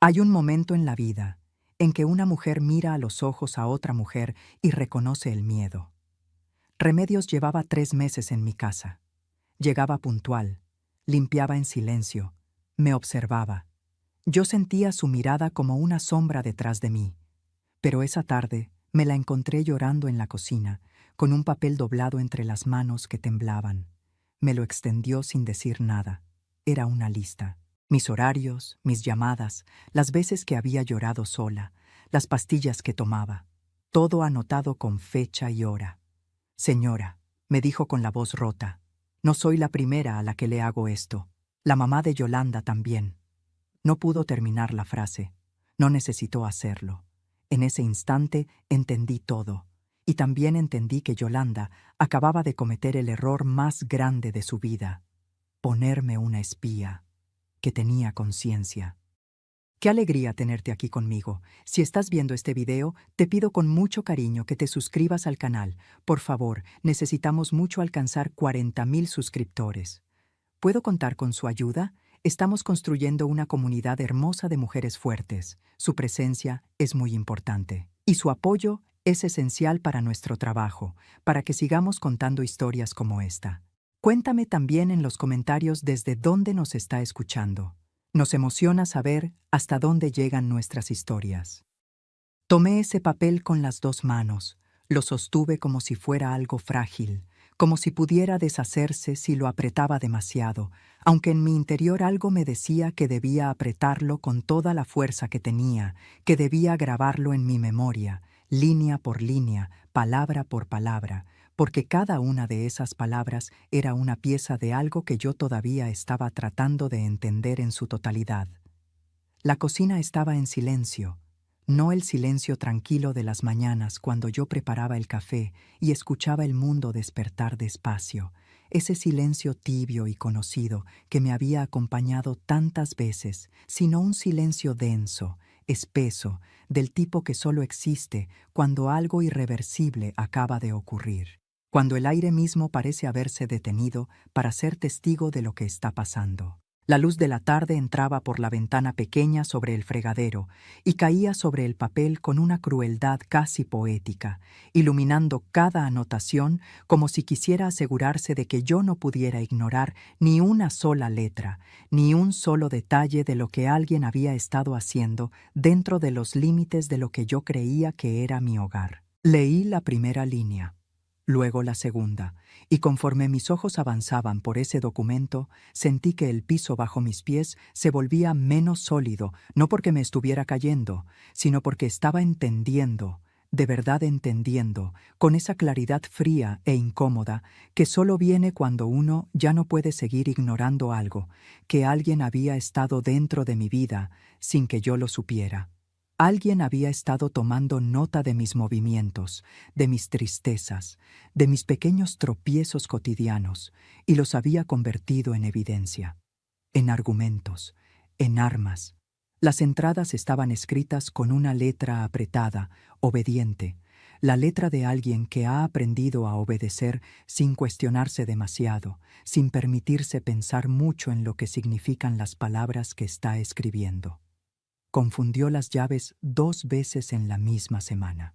Hay un momento en la vida en que una mujer mira a los ojos a otra mujer y reconoce el miedo. Remedios llevaba 3 meses en mi casa. Llegaba puntual, limpiaba en silencio, me observaba. Yo sentía su mirada como una sombra detrás de mí. Pero esa tarde me la encontré llorando en la cocina, con un papel doblado entre las manos que temblaban. Me lo extendió sin decir nada. Era una lista. Mis horarios, mis llamadas, las veces que había llorado sola, las pastillas que tomaba. Todo anotado con fecha y hora. Señora, me dijo con la voz rota, no soy la primera a la que le hago esto. La mamá de Yolanda también. No pudo terminar la frase. No necesitó hacerlo. En ese instante entendí todo. Y también entendí que Yolanda acababa de cometer el error más grande de su vida. Ponerme una espía. Que tenía conciencia. Qué alegría tenerte aquí conmigo. Si estás viendo este video, te pido con mucho cariño que te suscribas al canal. Por favor, necesitamos mucho alcanzar 40,000 suscriptores. ¿Puedo contar con su ayuda? Estamos construyendo una comunidad hermosa de mujeres fuertes. Su presencia es muy importante. Y su apoyo es esencial para nuestro trabajo, para que sigamos contando historias como esta. Cuéntame también en los comentarios desde dónde nos está escuchando. Nos emociona saber hasta dónde llegan nuestras historias. Tomé ese papel con las 2 manos, lo sostuve como si fuera algo frágil, como si pudiera deshacerse si lo apretaba demasiado, aunque en mi interior algo me decía que debía apretarlo con toda la fuerza que tenía, que debía grabarlo en mi memoria, línea por línea, palabra por palabra, porque cada una de esas palabras era una pieza de algo que yo todavía estaba tratando de entender en su totalidad. La cocina estaba en silencio, no el silencio tranquilo de las mañanas cuando yo preparaba el café y escuchaba el mundo despertar despacio, ese silencio tibio y conocido que me había acompañado tantas veces, sino un silencio denso, espeso, del tipo que solo existe cuando algo irreversible acaba de ocurrir. Cuando el aire mismo parece haberse detenido para ser testigo de lo que está pasando. La luz de la tarde entraba por la ventana pequeña sobre el fregadero y caía sobre el papel con una crueldad casi poética, iluminando cada anotación como si quisiera asegurarse de que yo no pudiera ignorar ni una sola letra, ni un solo detalle de lo que alguien había estado haciendo dentro de los límites de lo que yo creía que era mi hogar. Leí la primera línea. Luego la segunda, y conforme mis ojos avanzaban por ese documento, sentí que el piso bajo mis pies se volvía menos sólido, no porque me estuviera cayendo, sino porque estaba entendiendo, de verdad entendiendo, con esa claridad fría e incómoda que solo viene cuando uno ya no puede seguir ignorando algo, que alguien había estado dentro de mi vida sin que yo lo supiera. Alguien había estado tomando nota de mis movimientos, de mis tristezas, de mis pequeños tropiezos cotidianos, y los había convertido en evidencia, en argumentos, en armas. Las entradas estaban escritas con una letra apretada, obediente, la letra de alguien que ha aprendido a obedecer sin cuestionarse demasiado, sin permitirse pensar mucho en lo que significan las palabras que está escribiendo. Confundió las llaves 2 veces en la misma semana.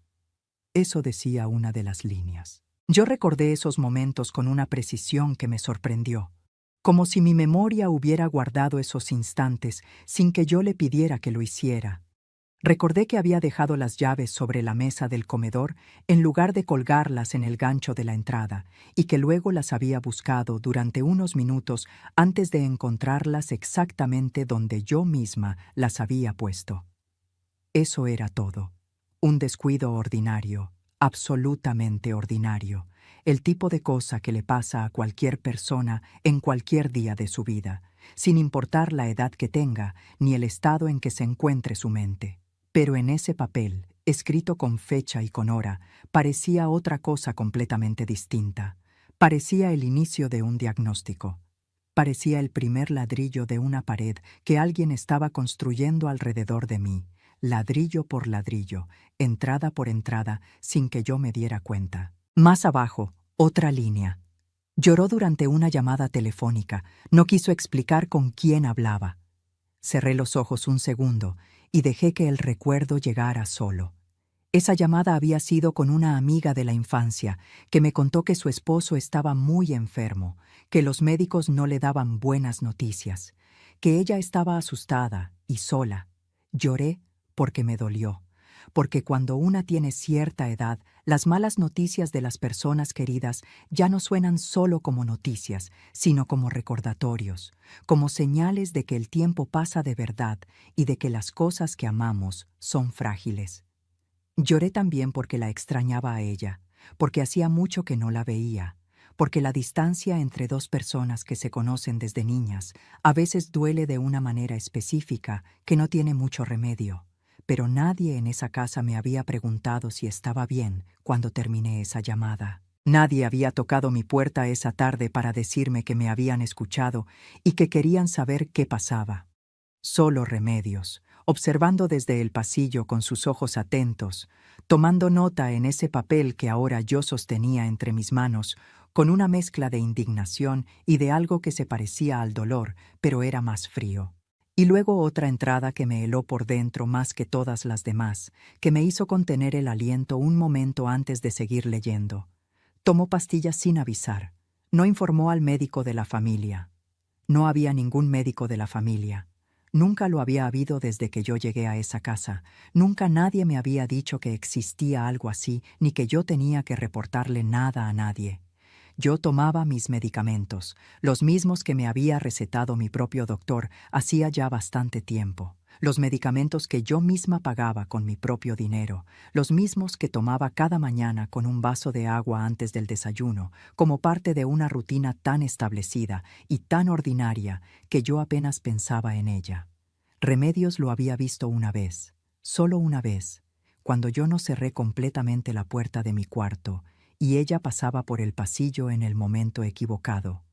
Eso decía una de las líneas. Yo recordé esos momentos con una precisión que me sorprendió, como si mi memoria hubiera guardado esos instantes sin que yo le pidiera que lo hiciera. Recordé que había dejado las llaves sobre la mesa del comedor en lugar de colgarlas en el gancho de la entrada y que luego las había buscado durante unos minutos antes de encontrarlas exactamente donde yo misma las había puesto. Eso era todo. Un descuido ordinario, absolutamente ordinario, el tipo de cosa que le pasa a cualquier persona en cualquier día de su vida, sin importar la edad que tenga ni el estado en que se encuentre su mente. Pero en ese papel, escrito con fecha y con hora, parecía otra cosa completamente distinta. Parecía el inicio de un diagnóstico. Parecía el primer ladrillo de una pared que alguien estaba construyendo alrededor de mí, ladrillo por ladrillo, entrada por entrada, sin que yo me diera cuenta. Más abajo, otra línea. Lloró durante una llamada telefónica. No quiso explicar con quién hablaba. Cerré los ojos un segundo y dejé que el recuerdo llegara solo. Esa llamada había sido con una amiga de la infancia que me contó que su esposo estaba muy enfermo, que los médicos no le daban buenas noticias, que ella estaba asustada y sola. Lloré porque me dolió, porque cuando una tiene cierta edad, las malas noticias de las personas queridas ya no suenan solo como noticias, sino como recordatorios, como señales de que el tiempo pasa de verdad y de que las cosas que amamos son frágiles. Lloré también porque la extrañaba a ella, porque hacía mucho que no la veía, porque la distancia entre dos personas que se conocen desde niñas a veces duele de una manera específica que no tiene mucho remedio. Pero nadie en esa casa me había preguntado si estaba bien cuando terminé esa llamada. Nadie había tocado mi puerta esa tarde para decirme que me habían escuchado y que querían saber qué pasaba. Solo Remedios, observando desde el pasillo con sus ojos atentos, tomando nota en ese papel que ahora yo sostenía entre mis manos, con una mezcla de indignación y de algo que se parecía al dolor, pero era más frío. Y luego otra entrada que me heló por dentro más que todas las demás, que me hizo contener el aliento un momento antes de seguir leyendo. Tomó pastillas sin avisar. No informó al médico de la familia. No había ningún médico de la familia. Nunca lo había habido desde que yo llegué a esa casa. Nunca nadie me había dicho que existía algo así, ni que yo tenía que reportarle nada a nadie. Yo tomaba mis medicamentos, los mismos que me había recetado mi propio doctor hacía ya bastante tiempo. Los medicamentos que yo misma pagaba con mi propio dinero, los mismos que tomaba cada mañana con un vaso de agua antes del desayuno, como parte de una rutina tan establecida y tan ordinaria que yo apenas pensaba en ella. Remedios lo había visto una vez, solo una vez, cuando yo no cerré completamente la puerta de mi cuarto y ella pasaba por el pasillo en el momento equivocado,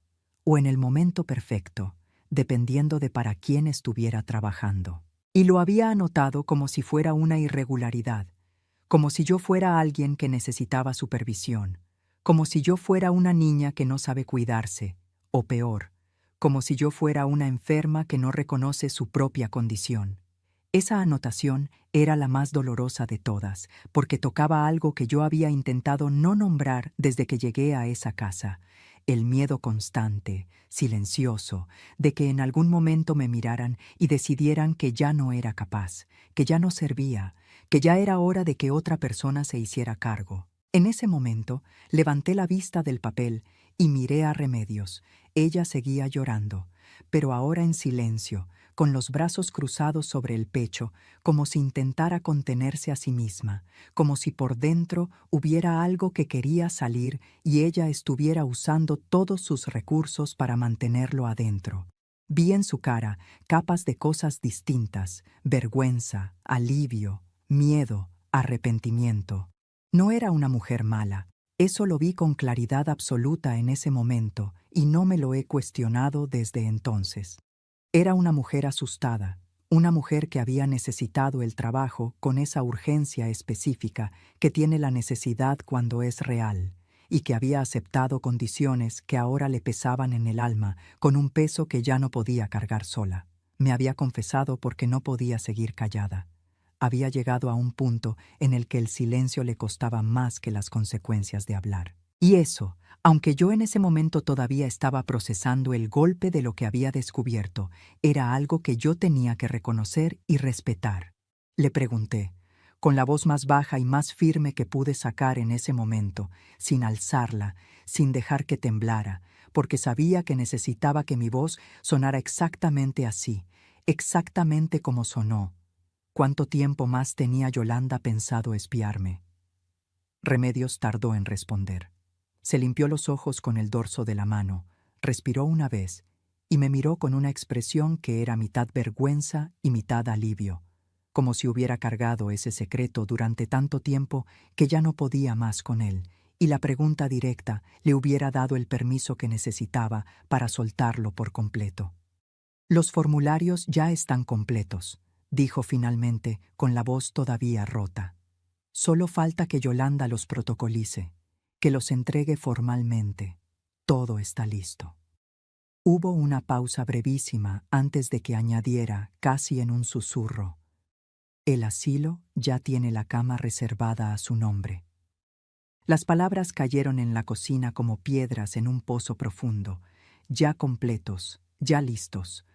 o en el momento perfecto, dependiendo de para quién estuviera trabajando. Y lo había anotado como si fuera una irregularidad, como si yo fuera alguien que necesitaba supervisión, como si yo fuera una niña que no sabe cuidarse, o peor, como si yo fuera una enferma que no reconoce su propia condición. Esa anotación era la más dolorosa de todas, porque tocaba algo que yo había intentado no nombrar desde que llegué a esa casa, el miedo constante, silencioso, de que en algún momento me miraran y decidieran que ya no era capaz, que ya no servía, que ya era hora de que otra persona se hiciera cargo. En ese momento, levanté la vista del papel y miré a Remedios. Ella seguía llorando, pero ahora en silencio, con los brazos cruzados sobre el pecho, como si intentara contenerse a sí misma, como si por dentro hubiera algo que quería salir y ella estuviera usando todos sus recursos para mantenerlo adentro. Vi en su cara capas de cosas distintas: vergüenza, alivio, miedo, arrepentimiento. No era una mujer mala. Eso lo vi con claridad absoluta en ese momento y no me lo he cuestionado desde entonces. Era una mujer asustada, una mujer que había necesitado el trabajo con esa urgencia específica que tiene la necesidad cuando es real, y que había aceptado condiciones que ahora le pesaban en el alma con un peso que ya no podía cargar sola. Me había confesado porque no podía seguir callada. Había llegado a un punto en el que el silencio le costaba más que las consecuencias de hablar. Y eso, aunque yo en ese momento todavía estaba procesando el golpe de lo que había descubierto, era algo que yo tenía que reconocer y respetar. Le pregunté, con la voz más baja y más firme que pude sacar en ese momento, sin alzarla, sin dejar que temblara, porque sabía que necesitaba que mi voz sonara exactamente así, exactamente como sonó. ¿Cuánto tiempo más tenía Yolanda pensado espiarme? Remedios tardó en responder. Se limpió los ojos con el dorso de la mano, respiró una vez y me miró con una expresión que era mitad vergüenza y mitad alivio, como si hubiera cargado ese secreto durante tanto tiempo que ya no podía más con él, y la pregunta directa le hubiera dado el permiso que necesitaba para soltarlo por completo. Los formularios ya están completos, dijo finalmente con la voz todavía rota. Solo falta que Yolanda los protocolice, que los entregue formalmente. Todo está listo. Hubo una pausa brevísima antes de que añadiera, casi en un susurro: «El asilo ya tiene la cama reservada a su nombre». Las palabras cayeron en la cocina como piedras en un pozo profundo, ya completos, ya listos.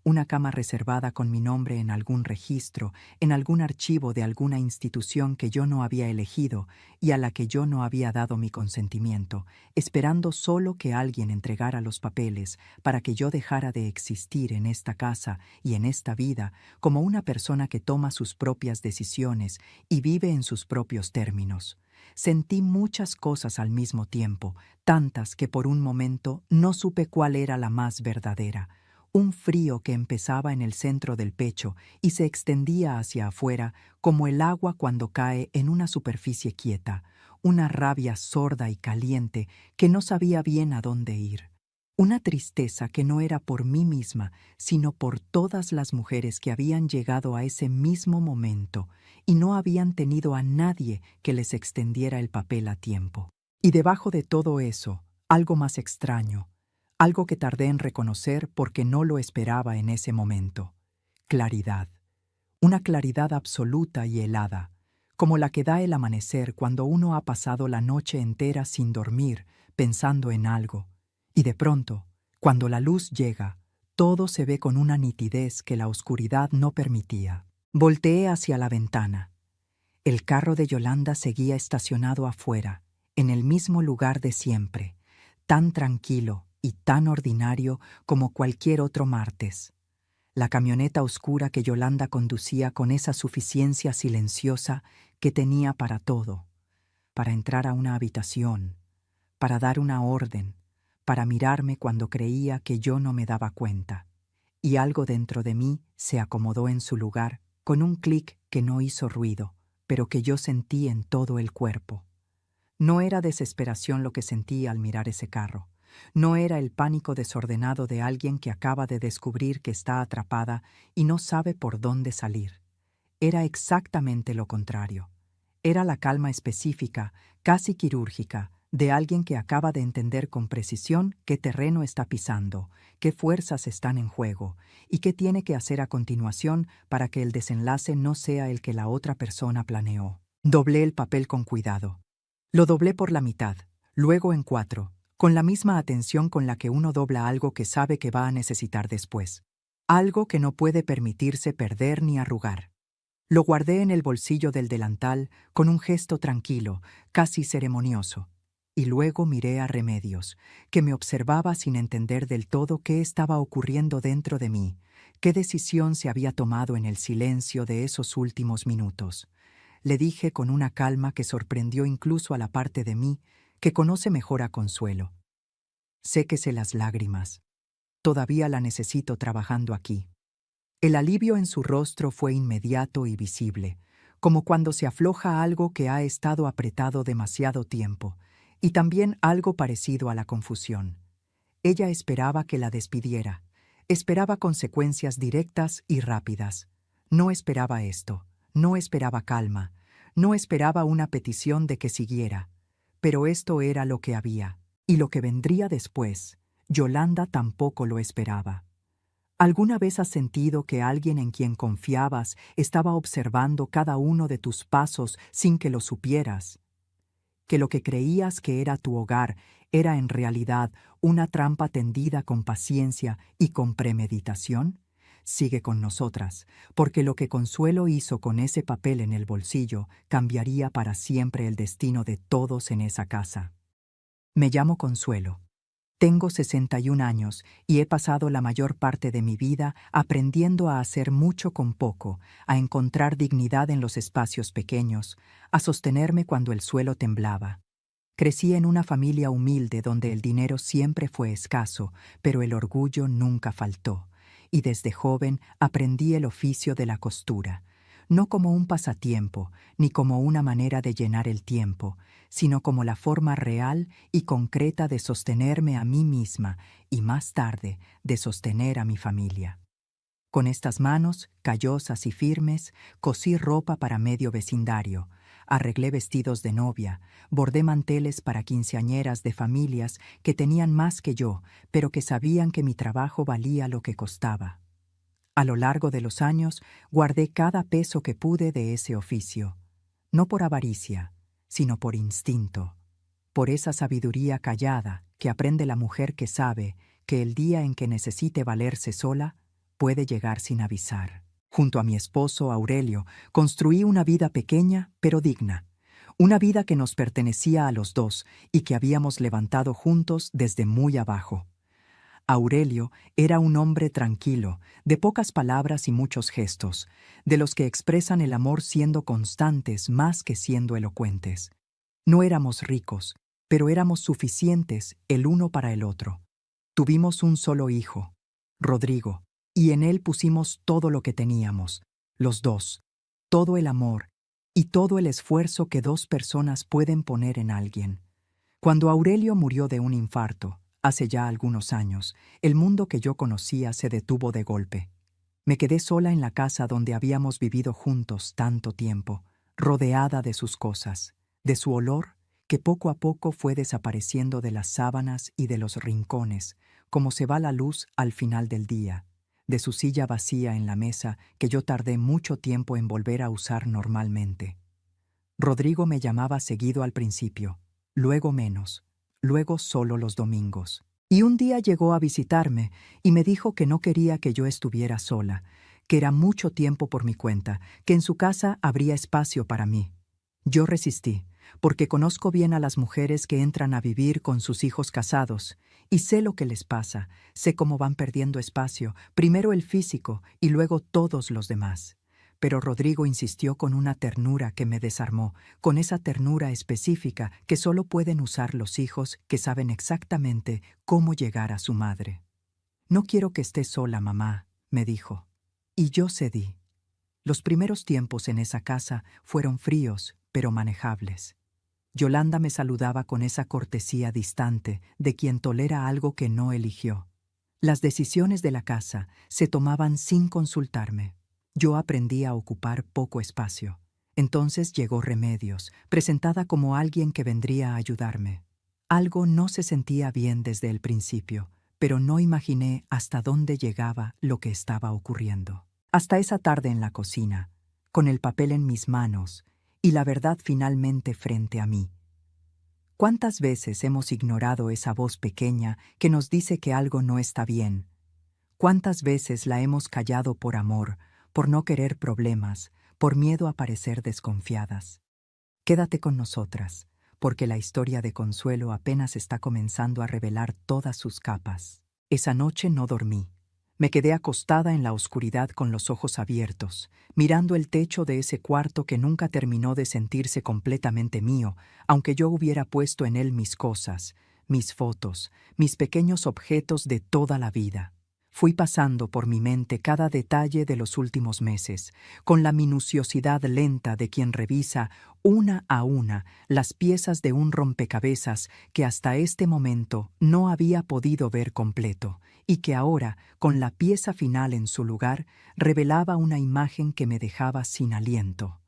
Una cama reservada con mi nombre en algún registro, en algún archivo de alguna institución que yo no había elegido y a la que yo no había dado mi consentimiento, esperando solo que alguien entregara los papeles para que yo dejara de existir en esta casa y en esta vida como una persona que toma sus propias decisiones y vive en sus propios términos. Sentí muchas cosas al mismo tiempo, tantas que por un momento no supe cuál era la más verdadera. Un frío que empezaba en el centro del pecho y se extendía hacia afuera como el agua cuando cae en una superficie quieta, una rabia sorda y caliente que no sabía bien a dónde ir. Una tristeza que no era por mí misma, sino por todas las mujeres que habían llegado a ese mismo momento y no habían tenido a nadie que les extendiera el papel a tiempo. Y debajo de todo eso, algo más extraño, algo que tardé en reconocer porque no lo esperaba en ese momento: claridad. Una claridad absoluta y helada, como la que da el amanecer cuando uno ha pasado la noche entera sin dormir, pensando en algo. Y de pronto, cuando la luz llega, todo se ve con una nitidez que la oscuridad no permitía. Volteé hacia la ventana. El carro de Yolanda seguía estacionado afuera, en el mismo lugar de siempre, tan tranquilo y tan ordinario como cualquier otro martes. La camioneta oscura que Yolanda conducía con esa suficiencia silenciosa que tenía para todo, para entrar a una habitación, para dar una orden, para mirarme cuando creía que yo no me daba cuenta. Y algo dentro de mí se acomodó en su lugar con un clic que no hizo ruido, pero que yo sentí en todo el cuerpo. No era desesperación lo que sentí al mirar ese carro. No era el pánico desordenado de alguien que acaba de descubrir que está atrapada y no sabe por dónde salir. Era exactamente lo contrario. Era la calma específica, casi quirúrgica, de alguien que acaba de entender con precisión qué terreno está pisando, qué fuerzas están en juego y qué tiene que hacer a continuación para que el desenlace no sea el que la otra persona planeó. Doblé el papel con cuidado. Lo doblé por la mitad, luego en 4, con la misma atención con la que uno dobla algo que sabe que va a necesitar después. Algo que no puede permitirse perder ni arrugar. Lo guardé en el bolsillo del delantal con un gesto tranquilo, casi ceremonioso. Y luego miré a Remedios, que me observaba sin entender del todo qué estaba ocurriendo dentro de mí, qué decisión se había tomado en el silencio de esos últimos minutos. Le dije con una calma que sorprendió incluso a la parte de mí que conoce mejor a Consuelo: séquese las lágrimas. Todavía la necesito trabajando aquí. El alivio en su rostro fue inmediato y visible, como cuando se afloja algo que ha estado apretado demasiado tiempo, y también algo parecido a la confusión. Ella esperaba que la despidiera, esperaba consecuencias directas y rápidas. No esperaba esto, no esperaba calma, no esperaba una petición de que siguiera. Pero esto era lo que había, y lo que vendría después, Yolanda tampoco lo esperaba. ¿Alguna vez has sentido que alguien en quien confiabas estaba observando cada uno de tus pasos sin que lo supieras? Que lo que creías que era tu hogar era en realidad una trampa tendida con paciencia y con premeditación? Sigue con nosotras, porque lo que Consuelo hizo con ese papel en el bolsillo cambiaría para siempre el destino de todos en esa casa. Me llamo Consuelo. Tengo 61 años y he pasado la mayor parte de mi vida aprendiendo a hacer mucho con poco, a encontrar dignidad en los espacios pequeños, a sostenerme cuando el suelo temblaba. Crecí en una familia humilde donde el dinero siempre fue escaso, pero el orgullo nunca faltó, y desde joven aprendí el oficio de la costura, no como un pasatiempo, ni como una manera de llenar el tiempo, sino como la forma real y concreta de sostenerme a mí misma y más tarde de sostener a mi familia. Con estas manos, callosas y firmes, cosí ropa para medio vecindario, arreglé vestidos de novia, bordé manteles para quinceañeras de familias que tenían más que yo, pero que sabían que mi trabajo valía lo que costaba. A lo largo de los años, guardé cada peso que pude de ese oficio, no por avaricia, sino por instinto, por esa sabiduría callada que aprende la mujer que sabe que el día en que necesite valerse sola, puede llegar sin avisar. Junto a mi esposo Aurelio, construí una vida pequeña pero digna, una vida que nos pertenecía a los dos y que habíamos levantado juntos desde muy abajo. Aurelio era un hombre tranquilo, de pocas palabras y muchos gestos, de los que expresan el amor siendo constantes más que siendo elocuentes. No éramos ricos, pero éramos suficientes el uno para el otro. Tuvimos un solo hijo, Rodrigo, y en él pusimos todo lo que teníamos, los dos, todo el amor y todo el esfuerzo que dos personas pueden poner en alguien. Cuando Aurelio murió de un infarto, hace ya algunos años, el mundo que yo conocía se detuvo de golpe. Me quedé sola en la casa donde habíamos vivido juntos tanto tiempo, rodeada de sus cosas, de su olor, que poco a poco fue desapareciendo de las sábanas y de los rincones, como se va la luz al final del día, de su silla vacía en la mesa que yo tardé mucho tiempo en volver a usar normalmente. Rodrigo me llamaba seguido al principio, luego menos, luego solo los domingos. Y un día llegó a visitarme y me dijo que no quería que yo estuviera sola, que era mucho tiempo por mi cuenta, que en su casa habría espacio para mí. Yo resistí, porque conozco bien a las mujeres que entran a vivir con sus hijos casados, y sé lo que les pasa, sé cómo van perdiendo espacio, primero el físico y luego todos los demás. Pero Rodrigo insistió con una ternura que me desarmó, con esa ternura específica que solo pueden usar los hijos que saben exactamente cómo llegar a su madre. «No quiero que estés sola, mamá», me dijo. Y yo cedí. Los primeros tiempos en esa casa fueron fríos, pero manejables. Yolanda me saludaba con esa cortesía distante de quien tolera algo que no eligió. Las decisiones de la casa se tomaban sin consultarme. Yo aprendí a ocupar poco espacio. Entonces llegó Remedios, presentada como alguien que vendría a ayudarme. Algo no se sentía bien desde el principio, pero no imaginé hasta dónde llegaba lo que estaba ocurriendo. Hasta esa tarde en la cocina, con el papel en mis manos y la verdad finalmente frente a mí. ¿Cuántas veces hemos ignorado esa voz pequeña que nos dice que algo no está bien? ¿Cuántas veces la hemos callado por amor, por no querer problemas, por miedo a parecer desconfiadas? Quédate con nosotras, porque la historia de Consuelo apenas está comenzando a revelar todas sus capas. Esa noche no dormí. Me quedé acostada en la oscuridad con los ojos abiertos, mirando el techo de ese cuarto que nunca terminó de sentirse completamente mío, aunque yo hubiera puesto en él mis cosas, mis fotos, mis pequeños objetos de toda la vida. Fui pasando por mi mente cada detalle de los últimos meses, con la minuciosidad lenta de quien revisa una a una las piezas de un rompecabezas que hasta este momento no había podido ver completo, y que ahora, con la pieza final en su lugar, revelaba una imagen que me dejaba sin aliento.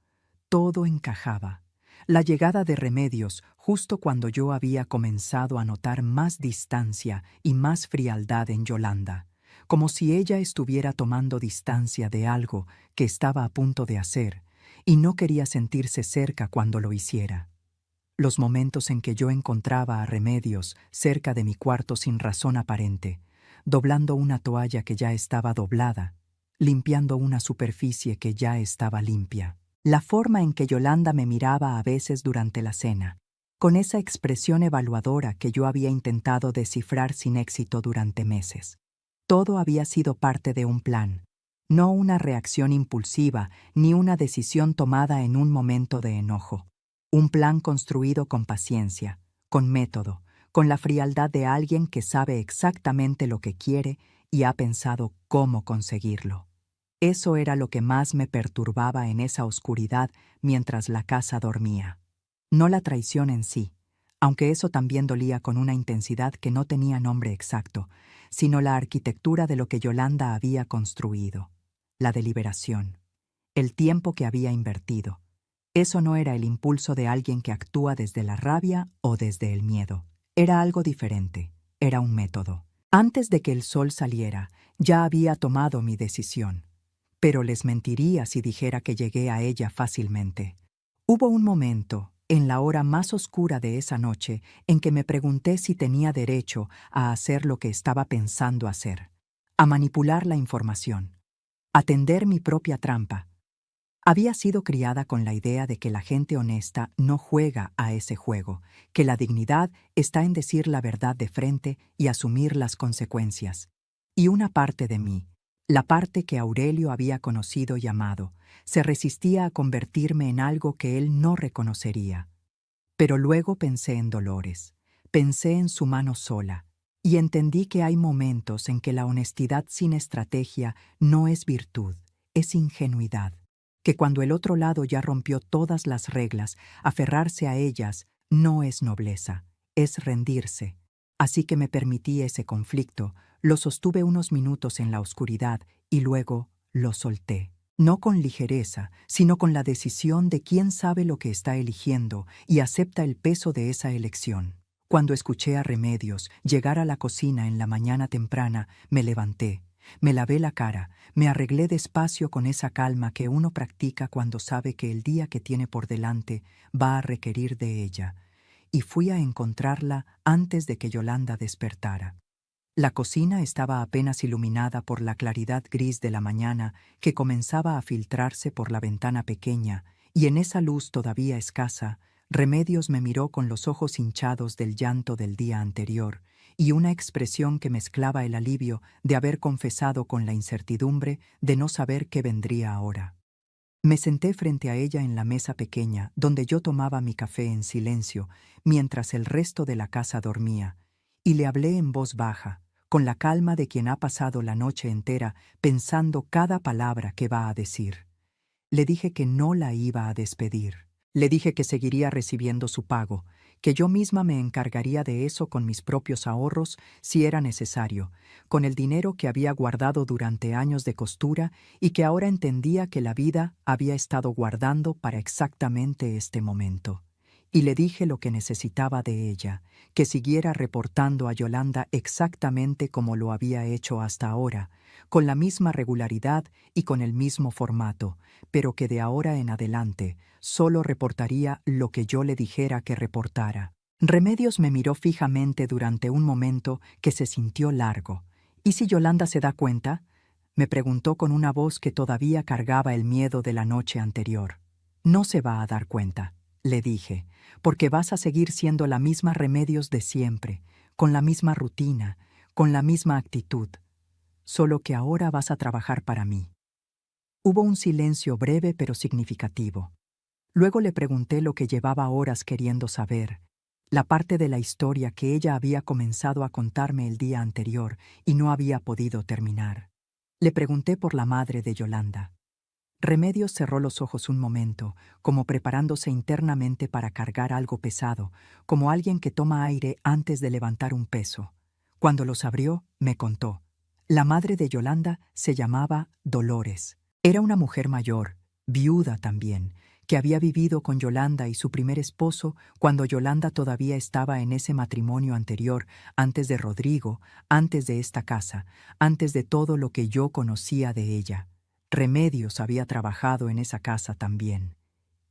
Todo encajaba. La llegada de Remedios, justo cuando yo había comenzado a notar más distancia y más frialdad en Yolanda, como si ella estuviera tomando distancia de algo que estaba a punto de hacer y no quería sentirse cerca cuando lo hiciera. Los momentos en que yo encontraba a Remedios cerca de mi cuarto sin razón aparente, doblando una toalla que ya estaba doblada, limpiando una superficie que ya estaba limpia. La forma en que Yolanda me miraba a veces durante la cena, con esa expresión evaluadora que yo había intentado descifrar sin éxito durante meses. Todo había sido parte de un plan, no una reacción impulsiva ni una decisión tomada en un momento de enojo. Un plan construido con paciencia, con método, con la frialdad de alguien que sabe exactamente lo que quiere y ha pensado cómo conseguirlo. Eso era lo que más me perturbaba en esa oscuridad mientras la casa dormía. No la traición en sí, aunque eso también dolía con una intensidad que no tenía nombre exacto, sino la arquitectura de lo que Yolanda había construido, la deliberación, el tiempo que había invertido, Eso no era el impulso de alguien que actúa desde la rabia o desde el miedo. Era algo diferente. Era un método. Antes de que el sol saliera, ya había tomado mi decisión. Pero les mentiría si dijera que llegué a ella fácilmente. Hubo un momento, en la hora más oscura de esa noche, en que me pregunté si tenía derecho a hacer lo que estaba pensando hacer, a manipular la información, a tender mi propia trampa. Había sido criada con la idea de que la gente honesta no juega a ese juego, que la dignidad está en decir la verdad de frente y asumir las consecuencias. Y una parte de mí, la parte que Aurelio había conocido y amado, se resistía a convertirme en algo que él no reconocería. Pero luego pensé en Dolores, pensé en su mano sola, y entendí que hay momentos en que la honestidad sin estrategia no es virtud, es ingenuidad, que cuando el otro lado ya rompió todas las reglas, aferrarse a ellas no es nobleza, es rendirse. Así que me permití ese conflicto, lo sostuve unos minutos en la oscuridad y luego lo solté. No con ligereza, sino con la decisión de quien sabe lo que está eligiendo y acepta el peso de esa elección. Cuando escuché a Remedios llegar a la cocina en la mañana temprana, me levanté, me lavé la cara, me arreglé despacio con esa calma que uno practica cuando sabe que el día que tiene por delante va a requerir de ella, y fui a encontrarla antes de que Yolanda despertara. La cocina estaba apenas iluminada por la claridad gris de la mañana que comenzaba a filtrarse por la ventana pequeña, y en esa luz todavía escasa, Remedios me miró con los ojos hinchados del llanto del día anterior y una expresión que mezclaba el alivio de haber confesado con la incertidumbre de no saber qué vendría ahora. Me senté frente a ella en la mesa pequeña, donde yo tomaba mi café en silencio, mientras el resto de la casa dormía, y le hablé en voz baja, con la calma de quien ha pasado la noche entera pensando cada palabra que va a decir. Le dije que no la iba a despedir. Le dije que seguiría recibiendo su pago, que yo misma me encargaría de eso con mis propios ahorros si era necesario, con el dinero que había guardado durante años de costura y que ahora entendía que la vida había estado guardando para exactamente este momento. Y le dije lo que necesitaba de ella, que siguiera reportando a Yolanda exactamente como lo había hecho hasta ahora, con la misma regularidad y con el mismo formato, pero que de ahora en adelante solo reportaría lo que yo le dijera que reportara. Remedios me miró fijamente durante un momento que se sintió largo. ¿Y si Yolanda se da cuenta?, me preguntó con una voz que todavía cargaba el miedo de la noche anterior. No se va a dar cuenta, le dije, porque vas a seguir siendo la misma Remedios de siempre, con la misma rutina, con la misma actitud, solo que ahora vas a trabajar para mí. Hubo un silencio breve pero significativo. Luego le pregunté lo que llevaba horas queriendo saber, la parte de la historia que ella había comenzado a contarme el día anterior y no había podido terminar. Le pregunté por la madre de Yolanda. Remedios cerró los ojos un momento, como preparándose internamente para cargar algo pesado, como alguien que toma aire antes de levantar un peso. Cuando los abrió, me contó. La madre de Yolanda se llamaba Dolores. Era una mujer mayor, viuda también, que había vivido con Yolanda y su primer esposo cuando Yolanda todavía estaba en ese matrimonio anterior, antes de Rodrigo, antes de esta casa, antes de todo lo que yo conocía de ella. Remedios había trabajado en esa casa también.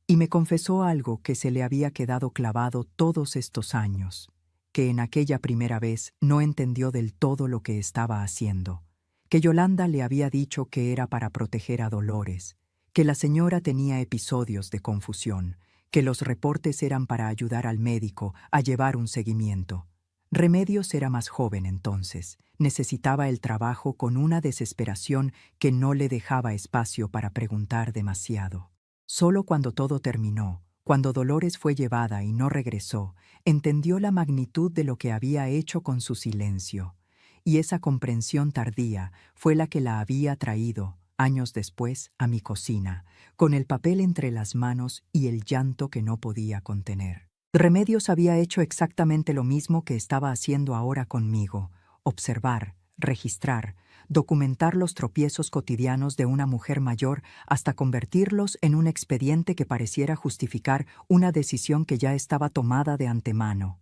Y me confesó algo que se le había quedado clavado todos estos años, que en aquella primera vez no entendió del todo lo que estaba haciendo, que Yolanda le había dicho que era para proteger a Dolores, que la señora tenía episodios de confusión, que los reportes eran para ayudar al médico a llevar un seguimiento. Remedios era más joven entonces, necesitaba el trabajo con una desesperación que no le dejaba espacio para preguntar demasiado. Solo cuando todo terminó, cuando Dolores fue llevada y no regresó, entendió la magnitud de lo que había hecho con su silencio, y esa comprensión tardía fue la que la había traído, años después, a mi cocina, con el papel entre las manos y el llanto que no podía contener. Remedios había hecho exactamente lo mismo que estaba haciendo ahora conmigo: observar, registrar, documentar los tropiezos cotidianos de una mujer mayor hasta convertirlos en un expediente que pareciera justificar una decisión que ya estaba tomada de antemano.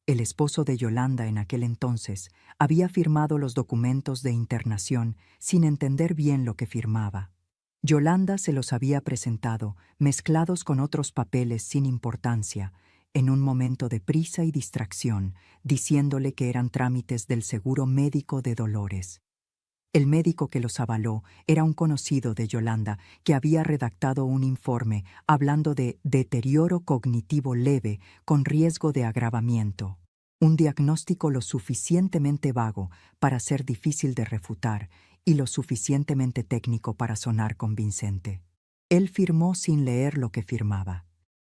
El esposo de Yolanda en aquel entonces había firmado los documentos de internación sin entender bien lo que firmaba. Yolanda se los había presentado, mezclados con otros papeles sin importancia, en un momento de prisa y distracción, diciéndole que eran trámites del seguro médico de Dolores. El médico que los avaló era un conocido de Yolanda que había redactado un informe hablando de deterioro cognitivo leve con riesgo de agravamiento. Un diagnóstico lo suficientemente vago para ser difícil de refutar y lo suficientemente técnico para sonar convincente. Él firmó sin leer lo que firmaba,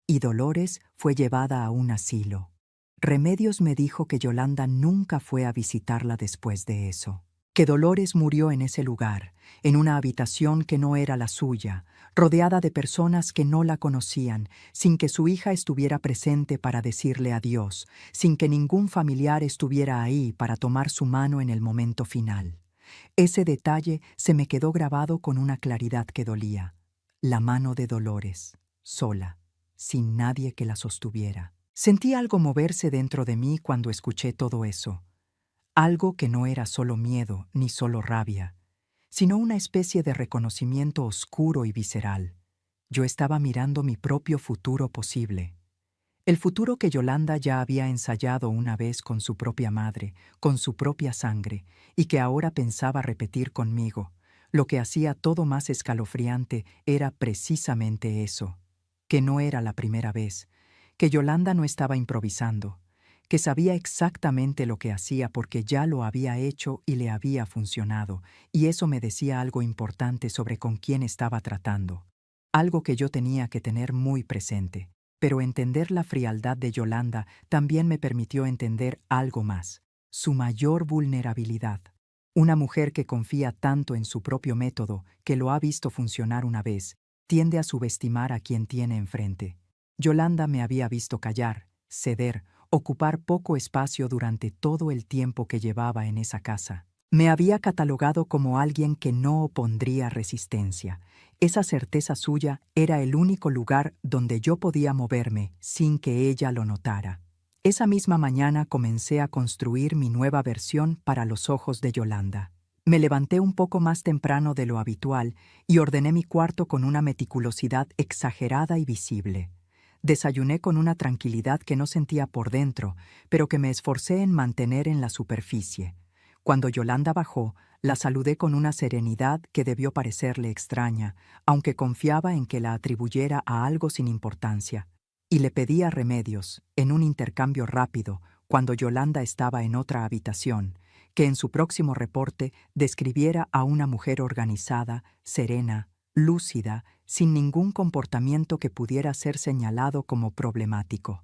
y Dolores fue llevada a un asilo. Remedios me dijo que Yolanda nunca fue a visitarla después de eso, que Dolores murió en ese lugar, en una habitación que no era la suya, rodeada de personas que no la conocían, sin que su hija estuviera presente para decirle adiós, sin que ningún familiar estuviera ahí para tomar su mano en el momento final. Ese detalle se me quedó grabado con una claridad que dolía. La mano de Dolores, sola, sin nadie que la sostuviera. Sentí algo moverse dentro de mí cuando escuché todo eso. Algo que no era solo miedo ni solo rabia, sino una especie de reconocimiento oscuro y visceral. Yo estaba mirando mi propio futuro posible. El futuro que Yolanda ya había ensayado una vez con su propia madre, con su propia sangre, y que ahora pensaba repetir conmigo. Lo que hacía todo más escalofriante era precisamente eso, que no era la primera vez, que Yolanda no estaba improvisando, que sabía exactamente lo que hacía porque ya lo había hecho y le había funcionado, y eso me decía algo importante sobre con quién estaba tratando, algo que yo tenía que tener muy presente. Pero entender la frialdad de Yolanda también me permitió entender algo más, su mayor vulnerabilidad. Una mujer que confía tanto en su propio método, que lo ha visto funcionar una vez, tiende a subestimar a quien tiene enfrente. Yolanda me había visto callar, ceder, ocupar poco espacio durante todo el tiempo que llevaba en esa casa. Me había catalogado como alguien que no opondría resistencia. Esa certeza suya era el único lugar donde yo podía moverme sin que ella lo notara. Esa misma mañana comencé a construir mi nueva versión para los ojos de Yolanda. Me levanté un poco más temprano de lo habitual y ordené mi cuarto con una meticulosidad exagerada y visible. Desayuné con una tranquilidad que no sentía por dentro, pero que me esforcé en mantener en la superficie. Cuando Yolanda bajó, la saludé con una serenidad que debió parecerle extraña, aunque confiaba en que la atribuyera a algo sin importancia. Y le pedía Remedios, en un intercambio rápido, cuando Yolanda estaba en otra habitación, que en su próximo reporte describiera a una mujer organizada, serena, lúcida, sin ningún comportamiento que pudiera ser señalado como problemático.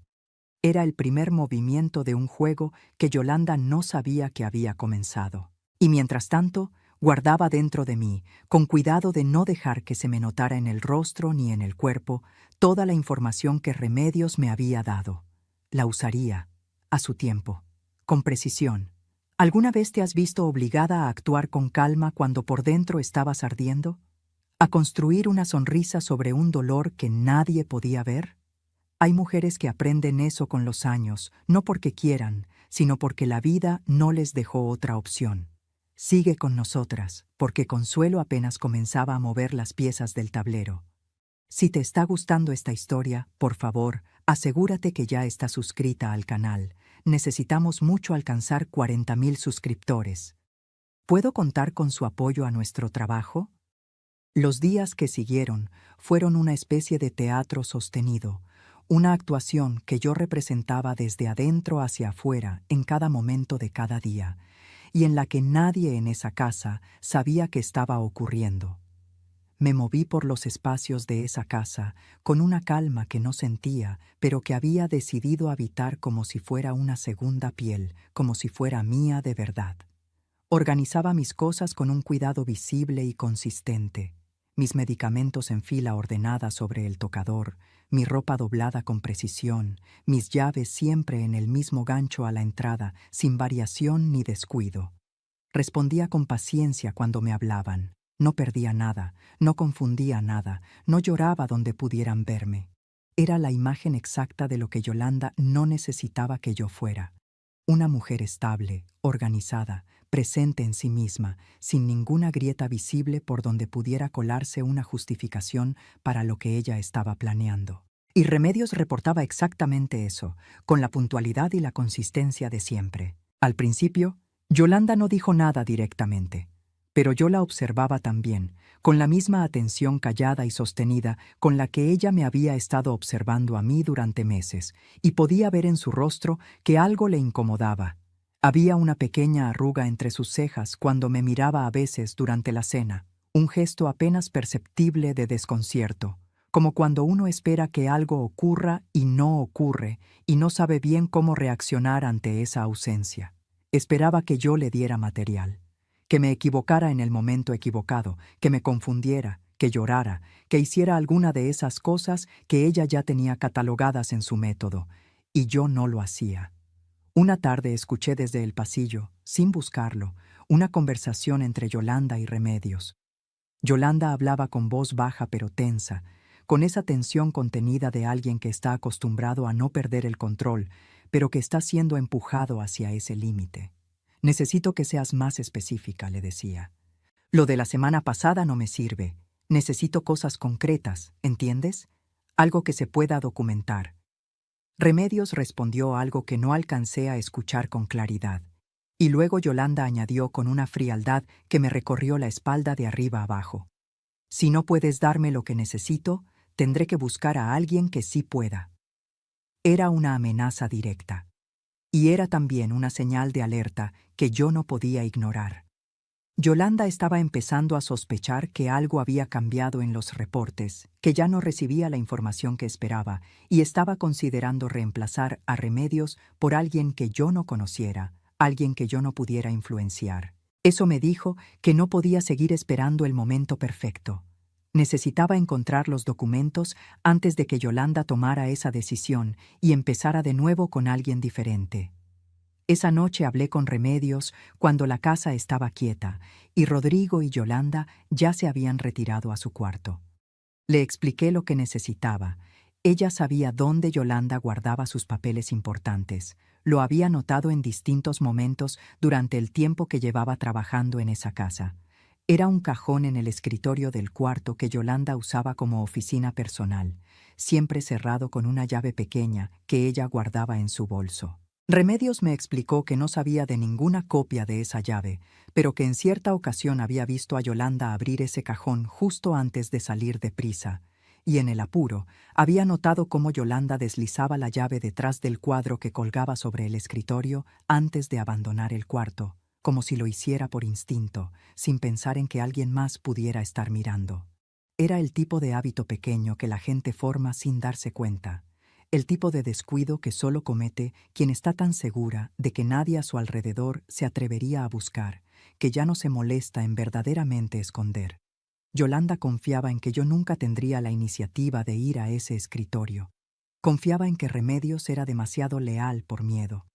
Era el primer movimiento de un juego que Yolanda no sabía que había comenzado. Y mientras tanto, guardaba dentro de mí, con cuidado de no dejar que se me notara en el rostro ni en el cuerpo, toda la información que Remedios me había dado. La usaría, a su tiempo, con precisión. ¿Alguna vez te has visto obligada a actuar con calma cuando por dentro estabas ardiendo? ¿A construir una sonrisa sobre un dolor que nadie podía ver? Hay mujeres que aprenden eso con los años, no porque quieran, sino porque la vida no les dejó otra opción. Sigue con nosotras, porque Consuelo apenas comenzaba a mover las piezas del tablero. Si te está gustando esta historia, por favor, asegúrate que ya está suscrita al canal. Necesitamos mucho alcanzar 40,000 suscriptores. ¿Puedo contar con su apoyo a nuestro trabajo? Los días que siguieron fueron una especie de teatro sostenido, una actuación que yo representaba desde adentro hacia afuera en cada momento de cada día, y en la que nadie en esa casa sabía que estaba ocurriendo. Me moví por los espacios de esa casa con una calma que no sentía, pero que había decidido habitar como si fuera una segunda piel, como si fuera mía de verdad. Organizaba mis cosas con un cuidado visible y consistente. Mis medicamentos en fila ordenada sobre el tocador, mi ropa doblada con precisión, mis llaves siempre en el mismo gancho a la entrada, sin variación ni descuido. Respondía con paciencia cuando me hablaban. No perdía nada, no confundía nada, no lloraba donde pudieran verme. Era la imagen exacta de lo que Yolanda no necesitaba que yo fuera. Una mujer estable, organizada, presente en sí misma, sin ninguna grieta visible por donde pudiera colarse una justificación para lo que ella estaba planeando. Y Remedios reportaba exactamente eso, con la puntualidad y la consistencia de siempre. Al principio, Yolanda no dijo nada directamente, pero yo la observaba también, con la misma atención callada y sostenida con la que ella me había estado observando a mí durante meses, y podía ver en su rostro que algo le incomodaba. Había una pequeña arruga entre sus cejas cuando me miraba a veces durante la cena, un gesto apenas perceptible de desconcierto, como cuando uno espera que algo ocurra y no ocurre, y no sabe bien cómo reaccionar ante esa ausencia. Esperaba que yo le diera material, que me equivocara en el momento equivocado, que me confundiera, que llorara, que hiciera alguna de esas cosas que ella ya tenía catalogadas en su método, y yo no lo hacía. Una tarde escuché desde el pasillo, sin buscarlo, una conversación entre Yolanda y Remedios. Yolanda hablaba con voz baja pero tensa, con esa tensión contenida de alguien que está acostumbrado a no perder el control, pero que está siendo empujado hacia ese límite. Necesito que seas más específica, le decía. Lo de la semana pasada no me sirve. Necesito cosas concretas, ¿entiendes? Algo que se pueda documentar. Remedios respondió algo que no alcancé a escuchar con claridad. Y luego Yolanda añadió con una frialdad que me recorrió la espalda de arriba abajo. Si no puedes darme lo que necesito, tendré que buscar a alguien que sí pueda. Era una amenaza directa. Y era también una señal de alerta que yo no podía ignorar. Yolanda estaba empezando a sospechar que algo había cambiado en los reportes, que ya no recibía la información que esperaba y estaba considerando reemplazar a Remedios por alguien que yo no conociera, alguien que yo no pudiera influenciar. Eso me dijo que no podía seguir esperando el momento perfecto. Necesitaba encontrar los documentos antes de que Yolanda tomara esa decisión y empezara de nuevo con alguien diferente. Esa noche hablé con Remedios cuando la casa estaba quieta y Rodrigo y Yolanda ya se habían retirado a su cuarto. Le expliqué lo que necesitaba. Ella sabía dónde Yolanda guardaba sus papeles importantes. Lo había notado en distintos momentos durante el tiempo que llevaba trabajando en esa casa. Era un cajón en el escritorio del cuarto que Yolanda usaba como oficina personal, siempre cerrado con una llave pequeña que ella guardaba en su bolso. Remedios me explicó que no sabía de ninguna copia de esa llave, pero que en cierta ocasión había visto a Yolanda abrir ese cajón justo antes de salir deprisa, y en el apuro había notado cómo Yolanda deslizaba la llave detrás del cuadro que colgaba sobre el escritorio antes de abandonar el cuarto, como si lo hiciera por instinto, sin pensar en que alguien más pudiera estar mirando. Era el tipo de hábito pequeño que la gente forma sin darse cuenta. El tipo de descuido que solo comete quien está tan segura de que nadie a su alrededor se atrevería a buscar, que ya no se molesta en verdaderamente esconder. Yolanda confiaba en que yo nunca tendría la iniciativa de ir a ese escritorio. Confiaba en que Remedios era demasiado leal por miedo.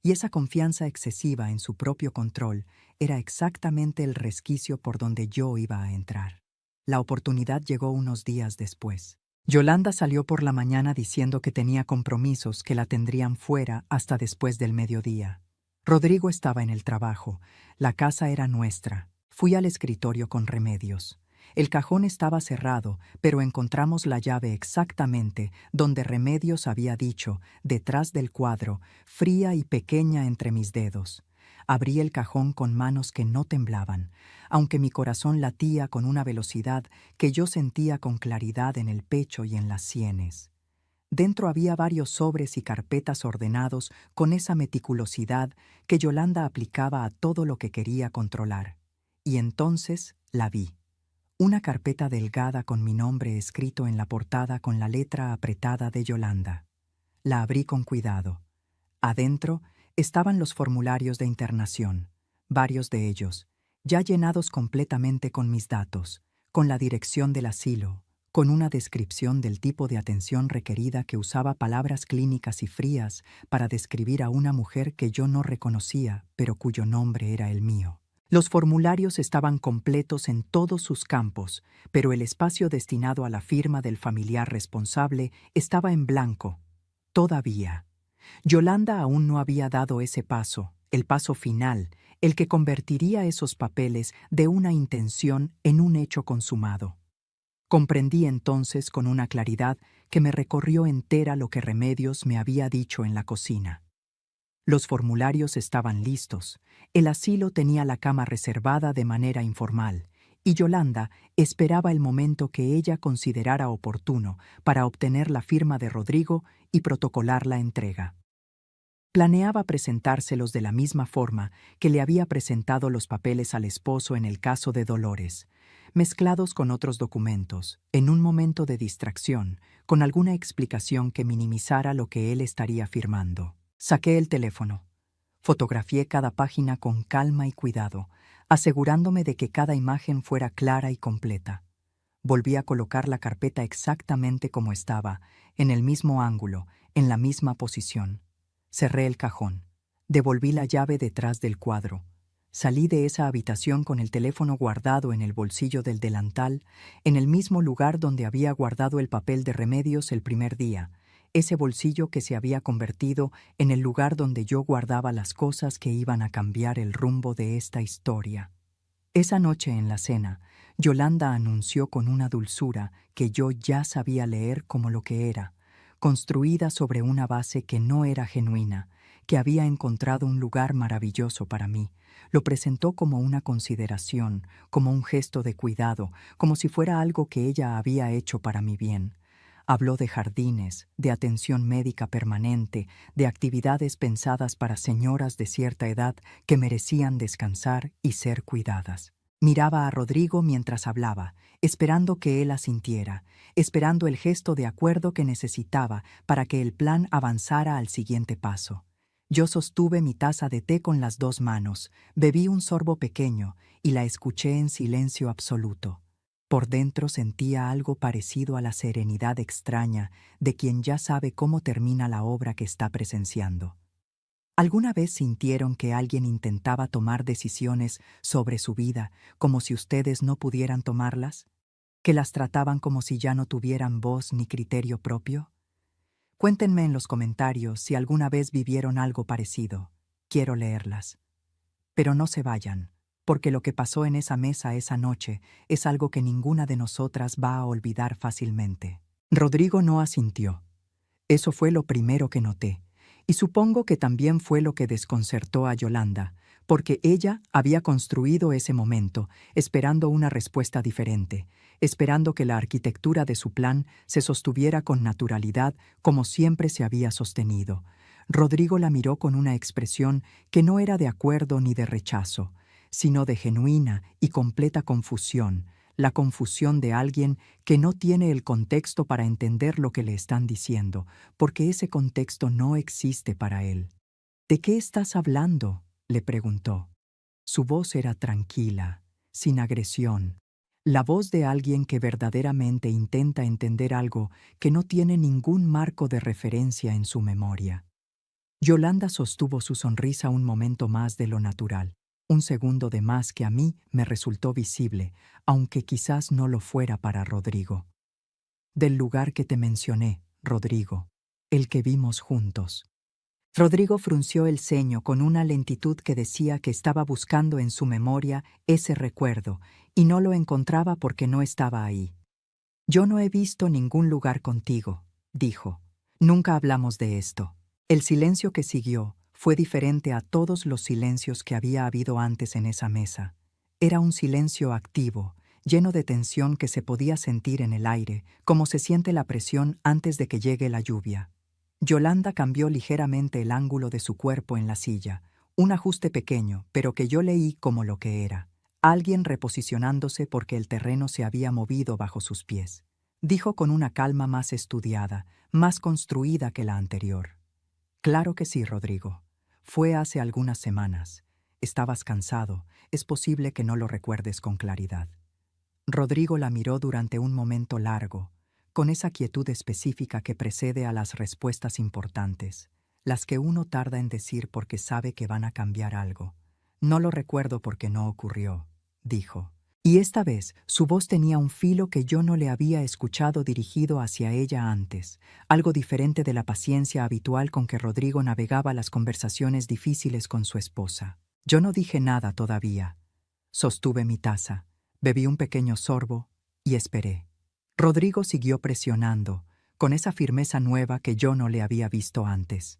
Y esa confianza excesiva en su propio control era exactamente el resquicio por donde yo iba a entrar. La oportunidad llegó unos días después. Yolanda salió por la mañana diciendo que tenía compromisos que la tendrían fuera hasta después del mediodía. Rodrigo estaba en el trabajo. La casa era nuestra. Fui al escritorio con Remedios. El cajón estaba cerrado, pero encontramos la llave exactamente donde Remedios había dicho, detrás del cuadro, fría y pequeña entre mis dedos. Abrí el cajón con manos que no temblaban, aunque mi corazón latía con una velocidad que yo sentía con claridad en el pecho y en las sienes. Dentro había varios sobres y carpetas ordenados con esa meticulosidad que Yolanda aplicaba a todo lo que quería controlar. Y entonces la vi. Una carpeta delgada con mi nombre escrito en la portada con la letra apretada de Yolanda. La abrí con cuidado. Adentro estaban los formularios de internación, varios de ellos, ya llenados completamente con mis datos, con la dirección del asilo, con una descripción del tipo de atención requerida que usaba palabras clínicas y frías para describir a una mujer que yo no reconocía, pero cuyo nombre era el mío. Los formularios estaban completos en todos sus campos, pero el espacio destinado a la firma del familiar responsable estaba en blanco. Todavía. Yolanda aún no había dado ese paso, el paso final, el que convertiría esos papeles de una intención en un hecho consumado. Comprendí entonces con una claridad que me recorrió entera lo que Remedios me había dicho en la cocina. Los formularios estaban listos, el asilo tenía la cama reservada de manera informal, y Yolanda esperaba el momento que ella considerara oportuno para obtener la firma de Rodrigo y protocolar la entrega. Planeaba presentárselos de la misma forma que le había presentado los papeles al esposo en el caso de Dolores, mezclados con otros documentos, en un momento de distracción, con alguna explicación que minimizara lo que él estaría firmando. Saqué el teléfono. Fotografié cada página con calma y cuidado, asegurándome de que cada imagen fuera clara y completa. Volví a colocar la carpeta exactamente como estaba, en el mismo ángulo, en la misma posición. Cerré el cajón. Devolví la llave detrás del cuadro. Salí de esa habitación con el teléfono guardado en el bolsillo del delantal, en el mismo lugar donde había guardado el papel de Remedios el primer día, ese bolsillo que se había convertido en el lugar donde yo guardaba las cosas que iban a cambiar el rumbo de esta historia. Esa noche en la cena, Yolanda anunció con una dulzura que yo ya sabía leer como lo que era, construida sobre una base que no era genuina, que había encontrado un lugar maravilloso para mí. Lo presentó como una consideración, como un gesto de cuidado, como si fuera algo que ella había hecho para mi bien. Habló de jardines, de atención médica permanente, de actividades pensadas para señoras de cierta edad que merecían descansar y ser cuidadas. Miraba a Rodrigo mientras hablaba, esperando que él asintiera, esperando el gesto de acuerdo que necesitaba para que el plan avanzara al siguiente paso. Yo sostuve mi taza de té con las dos manos, bebí un sorbo pequeño y la escuché en silencio absoluto. Por dentro sentía algo parecido a la serenidad extraña de quien ya sabe cómo termina la obra que está presenciando. ¿Alguna vez sintieron que alguien intentaba tomar decisiones sobre su vida como si ustedes no pudieran tomarlas? ¿Que las trataban como si ya no tuvieran voz ni criterio propio? Cuéntenme en los comentarios si alguna vez vivieron algo parecido. Quiero leerlas. Pero no se vayan, porque lo que pasó en esa mesa esa noche es algo que ninguna de nosotras va a olvidar fácilmente. Rodrigo no asintió. Eso fue lo primero que noté, y supongo que también fue lo que desconcertó a Yolanda, porque ella había construido ese momento, esperando una respuesta diferente, esperando que la arquitectura de su plan se sostuviera con naturalidad como siempre se había sostenido. Rodrigo la miró con una expresión que no era de acuerdo ni de rechazo, sino de genuina y completa confusión, la confusión de alguien que no tiene el contexto para entender lo que le están diciendo, porque ese contexto no existe para él. ¿De qué estás hablando?, le preguntó. Su voz era tranquila, sin agresión, la voz de alguien que verdaderamente intenta entender algo que no tiene ningún marco de referencia en su memoria. Yolanda sostuvo su sonrisa un momento más de lo natural, un segundo de más que a mí me resultó visible, aunque quizás no lo fuera para Rodrigo. Del lugar que te mencioné, Rodrigo, el que vimos juntos. Rodrigo frunció el ceño con una lentitud que decía que estaba buscando en su memoria ese recuerdo y no lo encontraba porque no estaba ahí. Yo no he visto ningún lugar contigo, dijo. Nunca hablamos de esto. El silencio que siguió fue diferente a todos los silencios que había habido antes en esa mesa. Era un silencio activo, lleno de tensión que se podía sentir en el aire, como se siente la presión antes de que llegue la lluvia. Yolanda cambió ligeramente el ángulo de su cuerpo en la silla, un ajuste pequeño, pero que yo leí como lo que era. Alguien reposicionándose porque el terreno se había movido bajo sus pies. Dijo con una calma más estudiada, más construida que la anterior. Claro que sí, Rodrigo. Fue hace algunas semanas. Estabas cansado. Es posible que no lo recuerdes con claridad. Rodrigo la miró durante un momento largo, con esa quietud específica que precede a las respuestas importantes, las que uno tarda en decir porque sabe que van a cambiar algo. No lo recuerdo porque no ocurrió, dijo. Y esta vez su voz tenía un filo que yo no le había escuchado dirigido hacia ella antes, algo diferente de la paciencia habitual con que Rodrigo navegaba las conversaciones difíciles con su esposa. Yo no dije nada todavía. Sostuve mi taza, bebí un pequeño sorbo y esperé. Rodrigo siguió presionando, con esa firmeza nueva que yo no le había visto antes.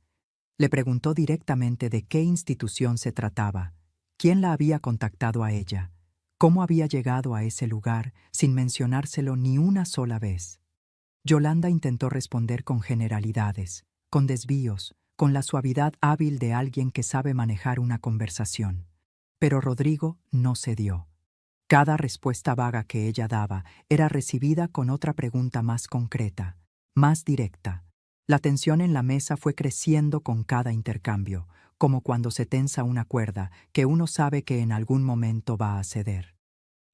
Le preguntó directamente de qué institución se trataba, quién la había contactado a ella, cómo había llegado a ese lugar sin mencionárselo ni una sola vez. Yolanda intentó responder con generalidades, con desvíos, con la suavidad hábil de alguien que sabe manejar una conversación. Pero Rodrigo no cedió. Cada respuesta vaga que ella daba era recibida con otra pregunta más concreta, más directa. La tensión en la mesa fue creciendo con cada intercambio, como cuando se tensa una cuerda que uno sabe que en algún momento va a ceder.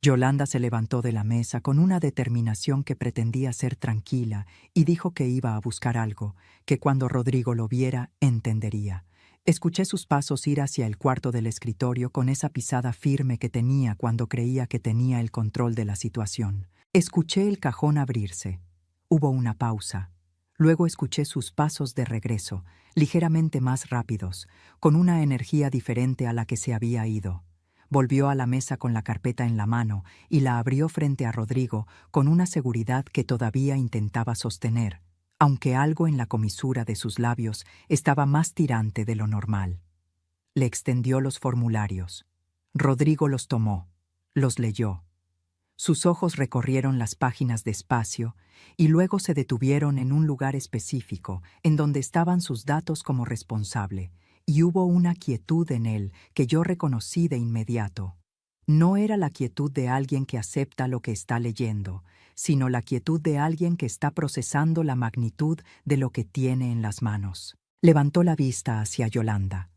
Yolanda se levantó de la mesa con una determinación que pretendía ser tranquila y dijo que iba a buscar algo, que cuando Rodrigo lo viera entendería. Escuché sus pasos ir hacia el cuarto del escritorio con esa pisada firme que tenía cuando creía que tenía el control de la situación. Escuché el cajón abrirse. Hubo una pausa. Luego escuché sus pasos de regreso, ligeramente más rápidos, con una energía diferente a la que se había ido. Volvió a la mesa con la carpeta en la mano y la abrió frente a Rodrigo con una seguridad que todavía intentaba sostener, aunque algo en la comisura de sus labios estaba más tirante de lo normal. Le extendió los formularios. Rodrigo los tomó, los leyó. Sus ojos recorrieron las páginas despacio y luego se detuvieron en un lugar específico, en donde estaban sus datos como responsable, y hubo una quietud en él que yo reconocí de inmediato. No era la quietud de alguien que acepta lo que está leyendo, sino la quietud de alguien que está procesando la magnitud de lo que tiene en las manos. Levantó la vista hacia Yolanda.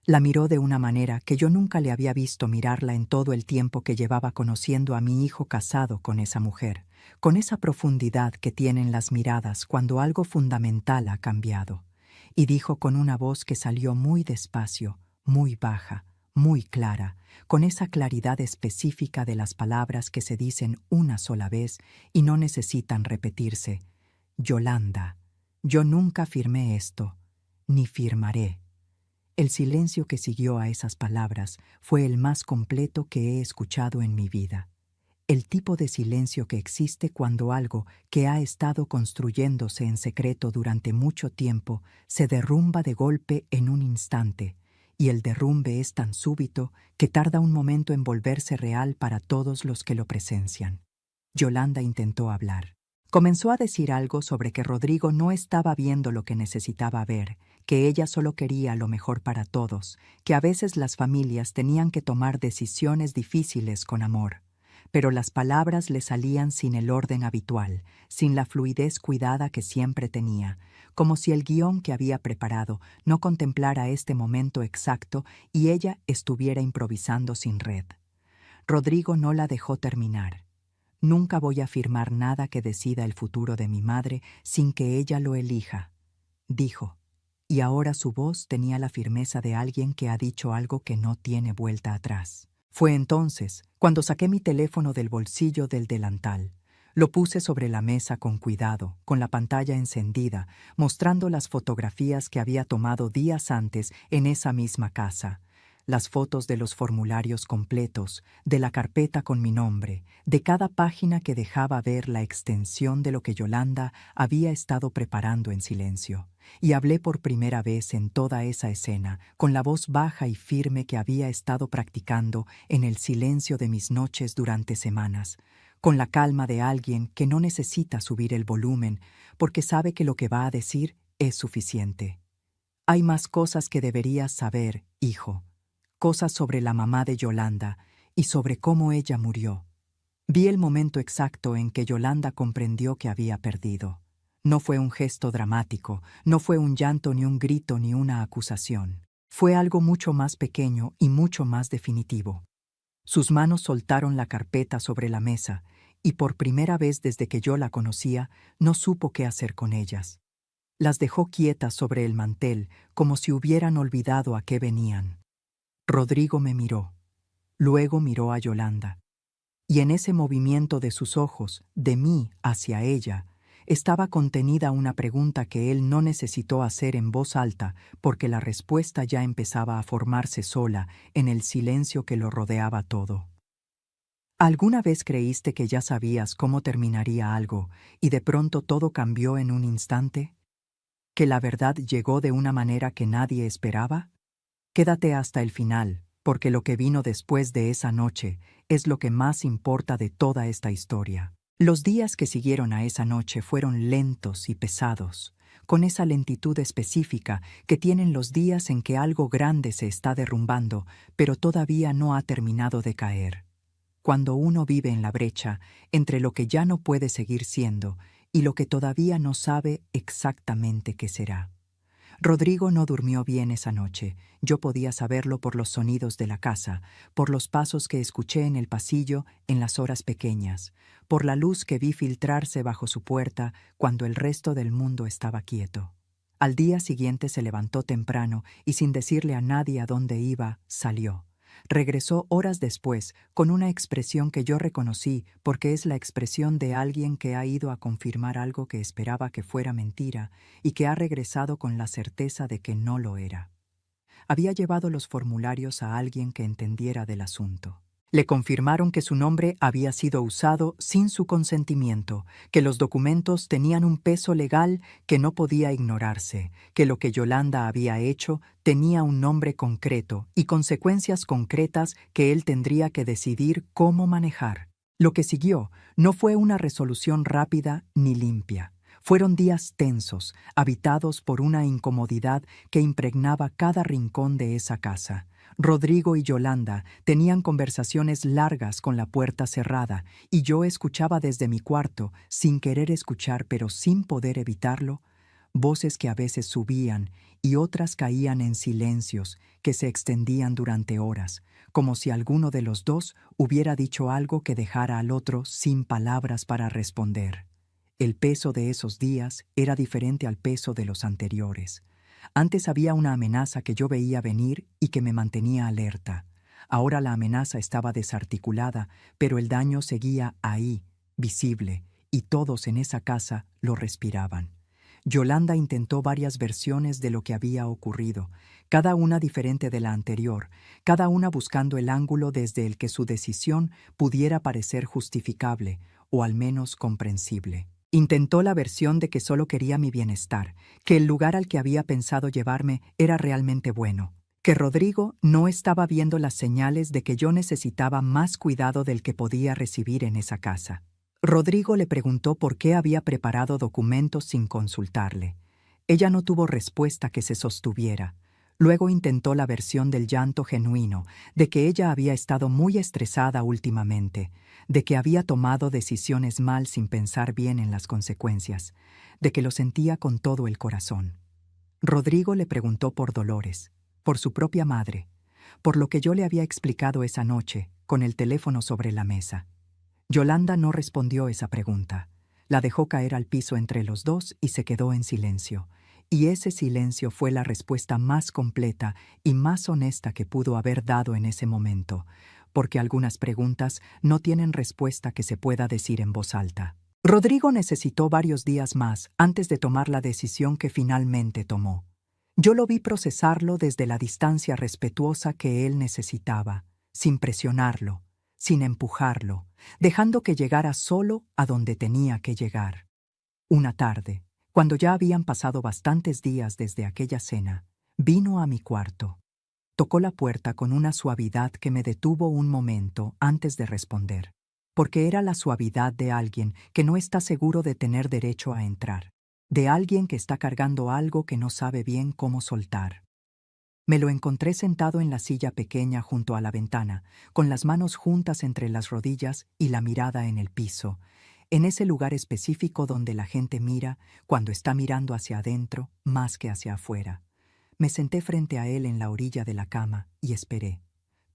La miró de una manera que yo nunca le había visto mirarla en todo el tiempo que llevaba conociendo a mi hijo casado con esa mujer, con esa profundidad que tienen las miradas cuando algo fundamental ha cambiado. Y dijo con una voz que salió muy despacio, muy baja, muy clara, con esa claridad específica de las palabras que se dicen una sola vez y no necesitan repetirse: Yolanda, yo nunca firmé esto, ni firmaré. El silencio que siguió a esas palabras fue el más completo que he escuchado en mi vida. El tipo de silencio que existe cuando algo que ha estado construyéndose en secreto durante mucho tiempo se derrumba de golpe en un instante, y el derrumbe es tan súbito que tarda un momento en volverse real para todos los que lo presencian. Yolanda intentó hablar. Comenzó a decir algo sobre que Rodrigo no estaba viendo lo que necesitaba ver, que ella solo quería lo mejor para todos, que a veces las familias tenían que tomar decisiones difíciles con amor. Pero las palabras le salían sin el orden habitual, sin la fluidez cuidada que siempre tenía, como si el guión que había preparado no contemplara este momento exacto y ella estuviera improvisando sin red. Rodrigo no la dejó terminar. Nunca voy a firmar nada que decida el futuro de mi madre sin que ella lo elija, dijo, y ahora su voz tenía la firmeza de alguien que ha dicho algo que no tiene vuelta atrás. Fue entonces cuando saqué mi teléfono del bolsillo del delantal. Lo puse sobre la mesa con cuidado, con la pantalla encendida, mostrando las fotografías que había tomado días antes en esa misma casa. Las fotos de los formularios completos, de la carpeta con mi nombre, de cada página que dejaba ver la extensión de lo que Yolanda había estado preparando en silencio. Y hablé por primera vez en toda esa escena, con la voz baja y firme que había estado practicando en el silencio de mis noches durante semanas, con la calma de alguien que no necesita subir el volumen porque sabe que lo que va a decir es suficiente. Hay más cosas que deberías saber, hijo. Cosas sobre la mamá de Yolanda y sobre cómo ella murió. Vi el momento exacto en que Yolanda comprendió que había perdido. No fue un gesto dramático, no fue un llanto ni un grito ni una acusación. Fue algo mucho más pequeño y mucho más definitivo. Sus manos soltaron la carpeta sobre la mesa y por primera vez desde que yo la conocía no supo qué hacer con ellas. Las dejó quietas sobre el mantel como si hubieran olvidado a qué venían. Rodrigo me miró. Luego miró a Yolanda. Y en ese movimiento de sus ojos, de mí hacia ella, estaba contenida una pregunta que él no necesitó hacer en voz alta porque la respuesta ya empezaba a formarse sola en el silencio que lo rodeaba todo. ¿Alguna vez creíste que ya sabías cómo terminaría algo y de pronto todo cambió en un instante? ¿Que la verdad llegó de una manera que nadie esperaba? Quédate hasta el final, porque lo que vino después de esa noche es lo que más importa de toda esta historia. Los días que siguieron a esa noche fueron lentos y pesados, con esa lentitud específica que tienen los días en que algo grande se está derrumbando, pero todavía no ha terminado de caer. Cuando uno vive en la brecha entre lo que ya no puede seguir siendo y lo que todavía no sabe exactamente qué será. Rodrigo no durmió bien esa noche. Yo podía saberlo por los sonidos de la casa, por los pasos que escuché en el pasillo en las horas pequeñas, por la luz que vi filtrarse bajo su puerta cuando el resto del mundo estaba quieto. Al día siguiente se levantó temprano y sin decirle a nadie a dónde iba, salió. Regresó horas después con una expresión que yo reconocí porque es la expresión de alguien que ha ido a confirmar algo que esperaba que fuera mentira y que ha regresado con la certeza de que no lo era. Había llevado los formularios a alguien que entendiera del asunto. Le confirmaron que su nombre había sido usado sin su consentimiento, que los documentos tenían un peso legal que no podía ignorarse, que lo que Yolanda había hecho tenía un nombre concreto y consecuencias concretas que él tendría que decidir cómo manejar. Lo que siguió no fue una resolución rápida ni limpia. Fueron días tensos, habitados por una incomodidad que impregnaba cada rincón de esa casa. Rodrigo y Yolanda tenían conversaciones largas con la puerta cerrada y yo escuchaba desde mi cuarto, sin querer escuchar pero sin poder evitarlo, voces que a veces subían y otras caían en silencios que se extendían durante horas, como si alguno de los dos hubiera dicho algo que dejara al otro sin palabras para responder. El peso de esos días era diferente al peso de los anteriores. Antes había una amenaza que yo veía venir y que me mantenía alerta. Ahora la amenaza estaba desarticulada, pero el daño seguía ahí, visible, y todos en esa casa lo respiraban. Yolanda intentó varias versiones de lo que había ocurrido, cada una diferente de la anterior, cada una buscando el ángulo desde el que su decisión pudiera parecer justificable o al menos comprensible. Intentó la versión de que solo quería mi bienestar, que el lugar al que había pensado llevarme era realmente bueno, que Rodrigo no estaba viendo las señales de que yo necesitaba más cuidado del que podía recibir en esa casa. Rodrigo le preguntó por qué había preparado documentos sin consultarle. Ella no tuvo respuesta que se sostuviera. Luego intentó la versión del llanto genuino, de que ella había estado muy estresada últimamente, de que había tomado decisiones mal sin pensar bien en las consecuencias, de que lo sentía con todo el corazón. Rodrigo le preguntó por Dolores, por su propia madre, por lo que yo le había explicado esa noche, con el teléfono sobre la mesa. Yolanda no respondió esa pregunta. La dejó caer al piso entre los dos y se quedó en silencio. Y ese silencio fue la respuesta más completa y más honesta que pudo haber dado en ese momento, porque algunas preguntas no tienen respuesta que se pueda decir en voz alta. Rodrigo necesitó varios días más antes de tomar la decisión que finalmente tomó. Yo lo vi procesarlo desde la distancia respetuosa que él necesitaba, sin presionarlo, sin empujarlo, dejando que llegara solo a donde tenía que llegar. Una tarde, cuando ya habían pasado bastantes días desde aquella cena, vino a mi cuarto. Tocó la puerta con una suavidad que me detuvo un momento antes de responder, porque era la suavidad de alguien que no está seguro de tener derecho a entrar, de alguien que está cargando algo que no sabe bien cómo soltar. Me lo encontré sentado en la silla pequeña junto a la ventana, con las manos juntas entre las rodillas y la mirada en el piso, en ese lugar específico donde la gente mira cuando está mirando hacia adentro más que hacia afuera. Me senté frente a él en la orilla de la cama y esperé.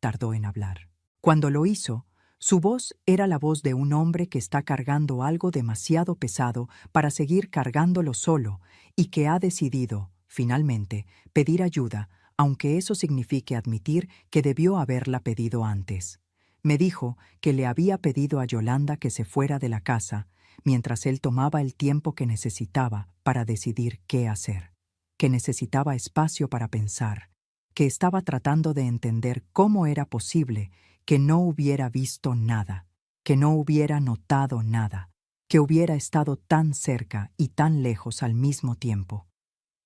Tardó en hablar. Cuando lo hizo, su voz era la voz de un hombre que está cargando algo demasiado pesado para seguir cargándolo solo y que ha decidido, finalmente, pedir ayuda, aunque eso signifique admitir que debió haberla pedido antes. Me dijo que le había pedido a Yolanda que se fuera de la casa mientras él tomaba el tiempo que necesitaba para decidir qué hacer, que necesitaba espacio para pensar, que estaba tratando de entender cómo era posible que no hubiera visto nada, que no hubiera notado nada, que hubiera estado tan cerca y tan lejos al mismo tiempo.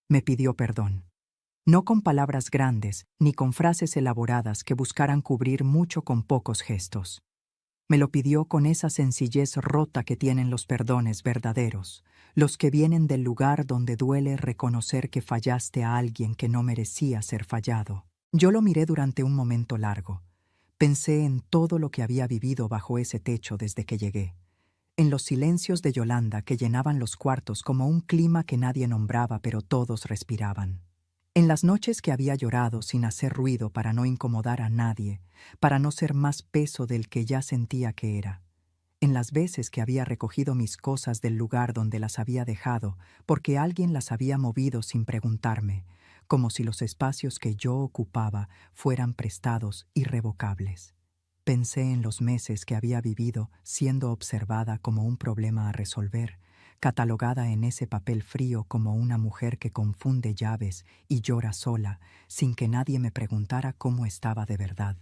Me pidió perdón. No con palabras grandes ni con frases elaboradas que buscaran cubrir mucho con pocos gestos. Me lo pidió con esa sencillez rota que tienen los perdones verdaderos, los que vienen del lugar donde duele reconocer que fallaste a alguien que no merecía ser fallado. Yo lo miré durante un momento largo. Pensé en todo lo que había vivido bajo ese techo desde que llegué, en los silencios de Yolanda que llenaban los cuartos como un clima que nadie nombraba pero todos respiraban. En las noches que había llorado sin hacer ruido para no incomodar a nadie, para no ser más peso del que ya sentía que era. En las veces que había recogido mis cosas del lugar donde las había dejado, porque alguien las había movido sin preguntarme, como si los espacios que yo ocupaba fueran prestados irrevocables. Pensé en los meses que había vivido siendo observada como un problema a resolver, catalogada en ese papel frío como una mujer que confunde llaves y llora sola, sin que nadie me preguntara cómo estaba de verdad.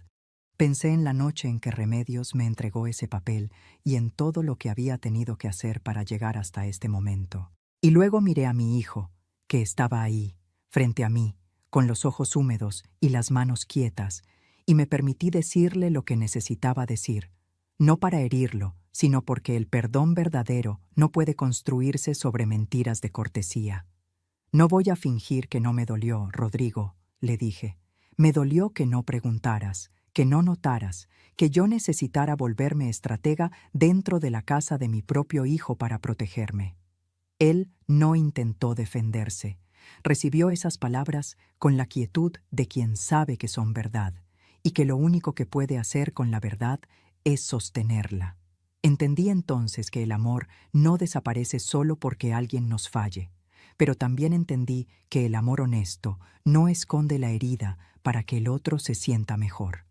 Pensé en la noche en que Remedios me entregó ese papel y en todo lo que había tenido que hacer para llegar hasta este momento. Y luego miré a mi hijo, que estaba ahí, frente a mí, con los ojos húmedos y las manos quietas, y me permití decirle lo que necesitaba decir, no para herirlo, sino porque el perdón verdadero no puede construirse sobre mentiras de cortesía. No voy a fingir que no me dolió, Rodrigo, le dije. Me dolió que no preguntaras, que no notaras, que yo necesitara volverme estratega dentro de la casa de mi propio hijo para protegerme. Él no intentó defenderse. Recibió esas palabras con la quietud de quien sabe que son verdad, y que lo único que puede hacer con la verdad es sostenerla. Entendí entonces que el amor no desaparece solo porque alguien nos falle, pero también entendí que el amor honesto no esconde la herida para que el otro se sienta mejor.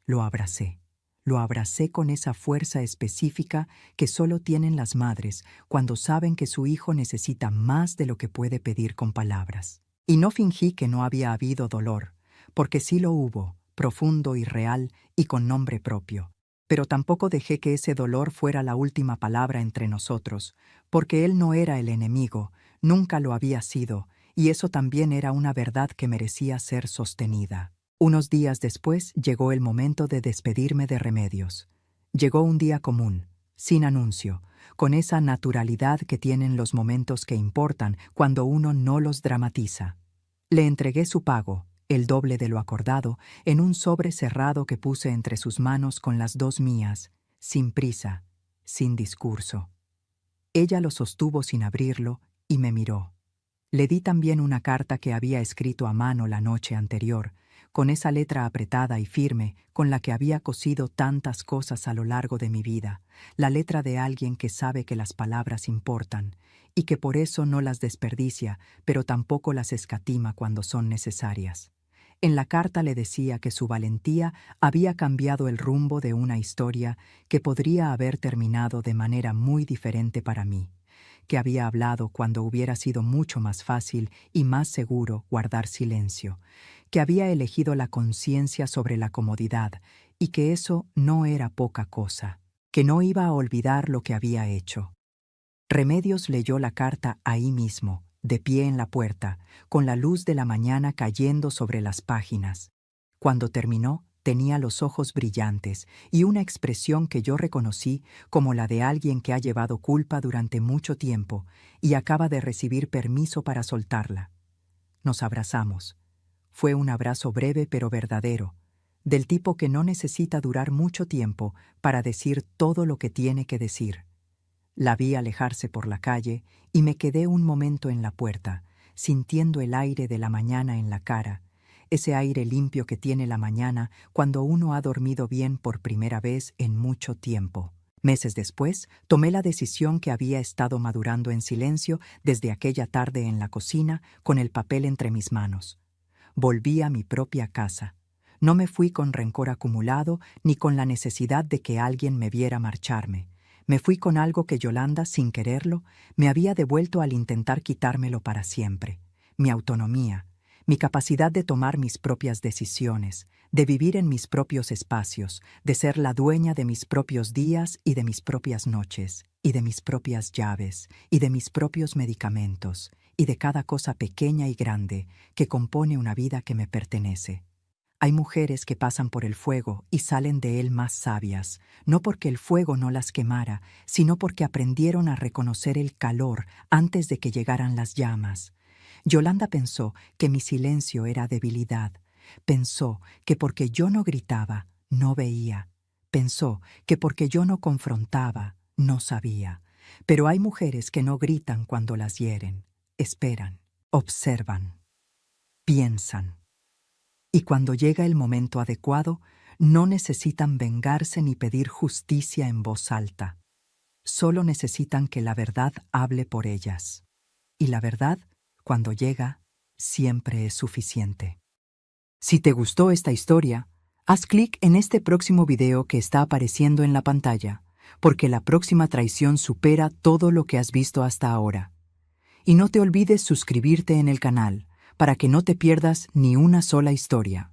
Lo abracé con esa fuerza específica que solo tienen las madres cuando saben que su hijo necesita más de lo que puede pedir con palabras. Y no fingí que no había habido dolor, porque sí lo hubo, profundo y real y con nombre propio. Pero tampoco dejé que ese dolor fuera la última palabra entre nosotros, porque él no era el enemigo, nunca lo había sido, y eso también era una verdad que merecía ser sostenida. Unos días después llegó el momento de despedirme de Remedios. Llegó un día común, sin anuncio, con esa naturalidad que tienen los momentos que importan cuando uno no los dramatiza. Le entregué su pago, el doble de lo acordado, en un sobre cerrado que puse entre sus manos con las dos mías, sin prisa, sin discurso. Ella lo sostuvo sin abrirlo y me miró. Le di también una carta que había escrito a mano la noche anterior, con esa letra apretada y firme con la que había cosido tantas cosas a lo largo de mi vida, la letra de alguien que sabe que las palabras importan y que por eso no las desperdicia, pero tampoco las escatima cuando son necesarias. En la carta le decía que su valentía había cambiado el rumbo de una historia que podría haber terminado de manera muy diferente para mí, que había hablado cuando hubiera sido mucho más fácil y más seguro guardar silencio, que había elegido la conciencia sobre la comodidad y que eso no era poca cosa, que no iba a olvidar lo que había hecho. Remedios leyó la carta ahí mismo, de pie en la puerta, con la luz de la mañana cayendo sobre las páginas. Cuando terminó, tenía los ojos brillantes y una expresión que yo reconocí como la de alguien que ha llevado culpa durante mucho tiempo y acaba de recibir permiso para soltarla. Nos abrazamos. Fue un abrazo breve pero verdadero, del tipo que no necesita durar mucho tiempo para decir todo lo que tiene que decir. La vi alejarse por la calle y me quedé un momento en la puerta, sintiendo el aire de la mañana en la cara, ese aire limpio que tiene la mañana cuando uno ha dormido bien por primera vez en mucho tiempo. Meses después, tomé la decisión que había estado madurando en silencio desde aquella tarde en la cocina con el papel entre mis manos. Volví a mi propia casa. No me fui con rencor acumulado ni con la necesidad de que alguien me viera marcharme. Me fui con algo que Yolanda, sin quererlo, me había devuelto al intentar quitármelo para siempre: mi autonomía, mi capacidad de tomar mis propias decisiones, de vivir en mis propios espacios, de ser la dueña de mis propios días y de mis propias noches, y de mis propias llaves, y de mis propios medicamentos, y de cada cosa pequeña y grande que compone una vida que me pertenece. Hay mujeres que pasan por el fuego y salen de él más sabias, no porque el fuego no las quemara, sino porque aprendieron a reconocer el calor antes de que llegaran las llamas. Yolanda pensó que mi silencio era debilidad. Pensó que porque yo no gritaba, no veía. Pensó que porque yo no confrontaba, no sabía. Pero hay mujeres que no gritan cuando las hieren. Esperan, observan, piensan. Y cuando llega el momento adecuado, no necesitan vengarse ni pedir justicia en voz alta. Solo necesitan que la verdad hable por ellas. Y la verdad, cuando llega, siempre es suficiente. Si te gustó esta historia, haz clic en este próximo video que está apareciendo en la pantalla, porque la próxima traición supera todo lo que has visto hasta ahora. Y no te olvides suscribirte en el canal, para que no te pierdas ni una sola historia.